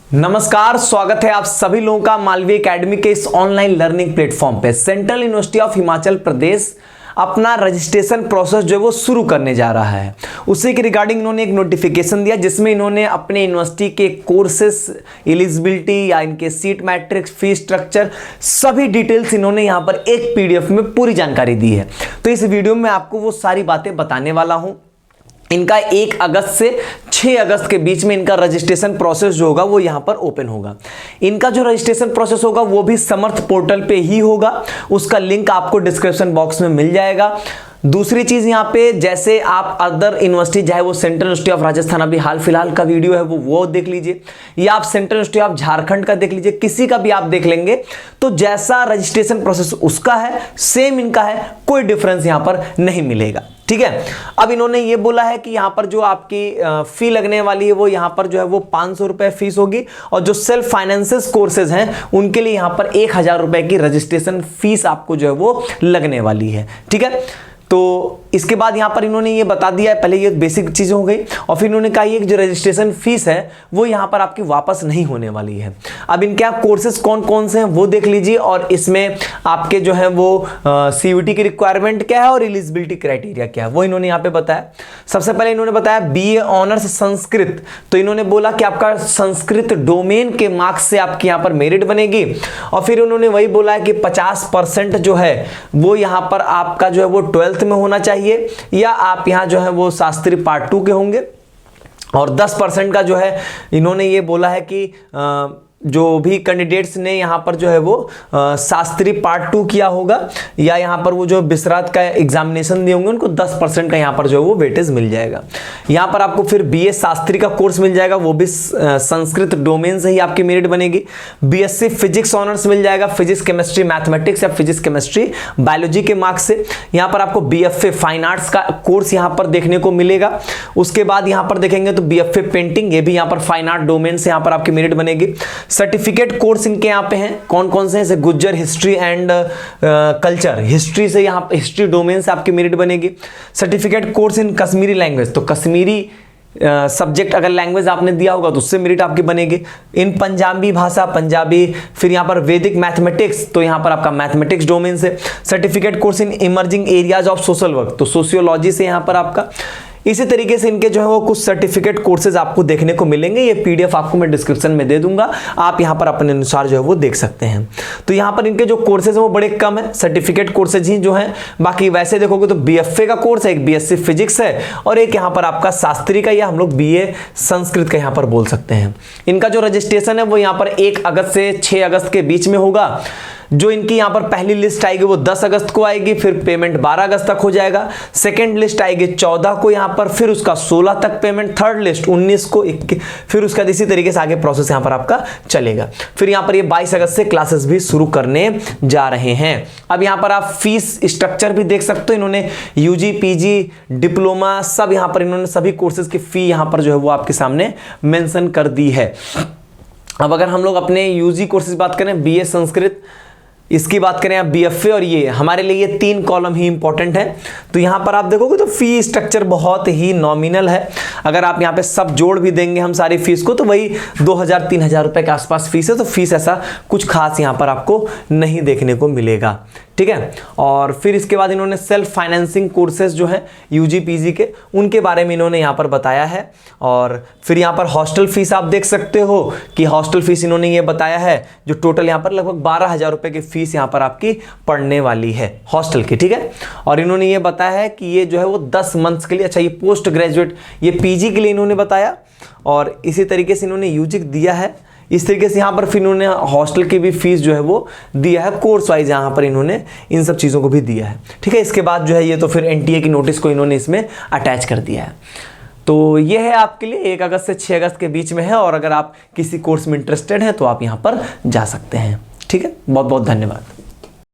नमस्कार, स्वागत है आप सभी लोगों का मालवीय एकेडमी के इस ऑनलाइन लर्निंग प्लेटफॉर्म पे। Central university of Himachal Pradesh अपना रजिस्ट्रेशन प्रोसेस जो है वो शुरू करने जा रहा है। उसी के रिगार्डिंग इन्होंने एक नोटिफिकेशन दिया जिसमें इन्होंने अपने यूनिवर्सिटी के कोर्सेस, एलिजिबिलिटी या इनके सीट मैट्रिक्स, फीस स्ट्रक्चर, सभी डिटेल्स इन्होंने यहाँ पर एक पीडीएफ में पूरी जानकारी दी है। तो इस वीडियो में आपको वो सारी बातें बताने वाला हूँ। इनका 1 अगस्त से 6 अगस्त के बीच में इनका रजिस्ट्रेशन प्रोसेस जो होगा वो यहाँ पर ओपन होगा। इनका जो रजिस्ट्रेशन प्रोसेस होगा वो भी समर्थ पोर्टल पे ही होगा। उसका लिंक आपको डिस्क्रिप्शन बॉक्स में मिल जाएगा। दूसरी चीज यहाँ पे, जैसे आप अदर यूनिवर्सिटी, चाहे वो सेंट्रल यूनिवर्सिटी ऑफ राजस्थान अभी हाल फिलहाल का वीडियो है वो देख लीजिए, या आप सेंट्रल यूनिवर्सिटी ऑफ झारखंड का देख लीजिए, किसी का भी आप देख लेंगे तो जैसा रजिस्ट्रेशन प्रोसेस उसका है सेम इनका है, कोई डिफरेंस यहाँ पर नहीं मिलेगा। ठीक है। अब इन्होंने ये बोला है कि यहाँ पर जो आपकी फी लगने वाली है वो यहाँ पर जो है वो 500 रुपए फीस होगी, और जो सेल्फ फाइनेंसेस कोर्सेज हैं उनके लिए यहाँ पर 1000 रुपए की रजिस्ट्रेशन फीस आपको जो है वो लगने वाली है। ठीक है। तो इसके बाद यहाँ पर इन्होंने ये बता दिया है, पहले ये बेसिक चीज़ें हो गई, और फिर इन्होंने कहा ये जो रजिस्ट्रेशन फीस है वो यहाँ पर आपकी वापस नहीं होने वाली है। अब इनके आप कोर्सेज कौन कौन से हैं वो देख लीजिए, और इसमें आपके जो है वो सीयूईटी की रिक्वायरमेंट क्या है और एलिजिबिलिटी क्राइटेरिया क्या है वो इन्होंने यहाँ पे बताया। सबसे पहले इन्होंने बताया बीए ऑनर्स संस्कृत, तो इन्होंने बोला कि आपका संस्कृत डोमेन के मार्क्स से आपकी यहाँ पर मेरिट बनेगी, और फिर उन्होंने वही बोला है कि 50% जो है वो यहाँ पर आपका जो है वो 12th में होना चाहिए, या आप यहां जो है वो शास्त्री पार्ट 2 के होंगे, और 10% का जो है इन्होंने ये बोला है कि जो भी कैंडिडेट्स ने यहाँ पर जो है वो शास्त्री पार्ट 2 किया होगा, या यहाँ पर वो जो बिसरात का एग्जामिनेशन दिए होंगे उनको 10% का यहाँ पर जो है वो वेटेज मिल जाएगा। यहाँ पर आपको फिर बीए शास्त्री का कोर्स मिल जाएगा, वो भी संस्कृत डोमेन से ही आपकी मेरिट बनेगी। बीएससी फिजिक्स ऑनर्स मिल जाएगा, फिजिक्स केमिस्ट्री मैथमेटिक्स या फिजिक्स केमिस्ट्री बायोलॉजी के मार्क्स से। यहाँ पर आपको बीएफए फाइन आर्ट्स का कोर्स यहाँ पर देखने को मिलेगा। उसके बाद यहाँ पर देखेंगे तो बीएफए पेंटिंग, ये भी यहाँ पर फाइन आर्ट डोमेन से यहाँ पर आपकी मेरिट बनेगी। सर्टिफिकेट कोर्स इनके यहाँ पे हैं कौन कौन से हैं, जैसे Gujjar history and culture, history से यहाँ हिस्ट्री डोमेन से आपकी मेरिट बनेगी। Certificate course in Kashmiri language, तो कश्मीरी सब्जेक्ट अगर लैंग्वेज आपने दिया होगा तो उससे मेरिट आपकी बनेगी। इन पंजाबी भाषा, पंजाबी, फिर यहाँ पर वैदिक मैथमेटिक्स, तो यहाँ पर आपका मैथमेटिक्स डोमेन से। Certificate course in emerging areas of social work, तो सोशियोलॉजी से यहाँ पर आपका। इसी तरीके से इनके जो है वो कुछ सर्टिफिकेट कोर्सेज आपको देखने को मिलेंगे। ये पीडीएफ आपको मैं डिस्क्रिप्शन में दे दूंगा, आप यहाँ पर अपने अनुसार जो है वो देख सकते हैं। तो यहाँ पर इनके जो कोर्सेज हैं वो बड़े कम है, सर्टिफिकेट कोर्सेज ही जो हैं। बाकी वैसे देखोगे तो बीएफए का कोर्स है, एक बीएससी फिजिक्स है, और एक यहाँ पर आपका शास्त्री का, या हम लोग बीए संस्कृत का यहाँ पर बोल सकते हैं। इनका जो रजिस्ट्रेशन है वो यहाँ पर 1 अगस्त से 6 अगस्त के बीच में होगा। जो इनकी यहाँ पर पहली लिस्ट आएगी वो 10 अगस्त को आएगी, फिर पेमेंट 12 अगस्त तक हो जाएगा। सेकंड लिस्ट आएगी 14 को यहाँ पर, फिर उसका 16 तक पेमेंट। थर्ड लिस्ट 19 को, फिर उसका इसी तरीके से आगे प्रोसेस यहाँ पर आपका चलेगा। फिर यहाँ पर ये 22 अगस्त से क्लासेस भी शुरू करने जा रहे हैं। अब यहाँ पर आप फीस स्ट्रक्चर भी देख सकते हो, इन्होंने यूजी, पीजी, डिप्लोमा सब यहाँ पर इन्होंने सभी कोर्सेज की फी यहाँ पर जो है वो आपके सामने मेंशन कर दी है। अब अगर हम लोग अपने यूजी कोर्सेज बात करें, बीए संस्कृत, इसकी बात करें आप बीएफए, और ये हमारे लिए ये 3 कॉलम ही इंपॉर्टेंट है। तो यहाँ पर आप देखोगे तो फी स्ट्रक्चर बहुत ही नॉमिनल है। अगर आप यहाँ पे सब जोड़ भी देंगे हम सारी फीस को तो वही 2000-3000 रुपए के आसपास फीस है। तो फीस ऐसा कुछ खास यहाँ पर आपको नहीं देखने को मिलेगा। ठीक है। और फिर इसके बाद इन्होंने सेल्फ फाइनेंसिंग कोर्सेज जो है यूजी पीजी के, उनके बारे में इन्होंने यहाँ पर बताया है। और फिर यहाँ पर हॉस्टल फीस आप देख सकते हो कि हॉस्टल फीस इन्होंने ये बताया है, जो टोटल यहाँ पर लगभग 12,000 रुपए की फीस यहाँ पर आपकी पड़ने वाली है हॉस्टल की। ठीक है। और इन्होंने ये बताया है कि ये जो है वो 10 मंथ्स के लिए, अच्छा ये पोस्ट ग्रेजुएट, ये पीजी के लिए इन्होंने बताया, और इसी तरीके से इन्होंने यूजी दिया है। इस तरीके से यहाँ पर फिर इन्होंने हॉस्टल की भी फीस जो है वो दिया है, कोर्स वाइज यहाँ पर इन्होंने इन सब चीज़ों को भी दिया है। ठीक है। इसके बाद जो है ये तो फिर एनटीए की नोटिस को इन्होंने इसमें अटैच कर दिया है। तो ये है आपके लिए 1 अगस्त से 6 अगस्त के बीच में है, और अगर आप किसी कोर्स में इंटरेस्टेड हैं तो आप यहाँ पर जा सकते हैं। ठीक है। बहुत बहुत धन्यवाद।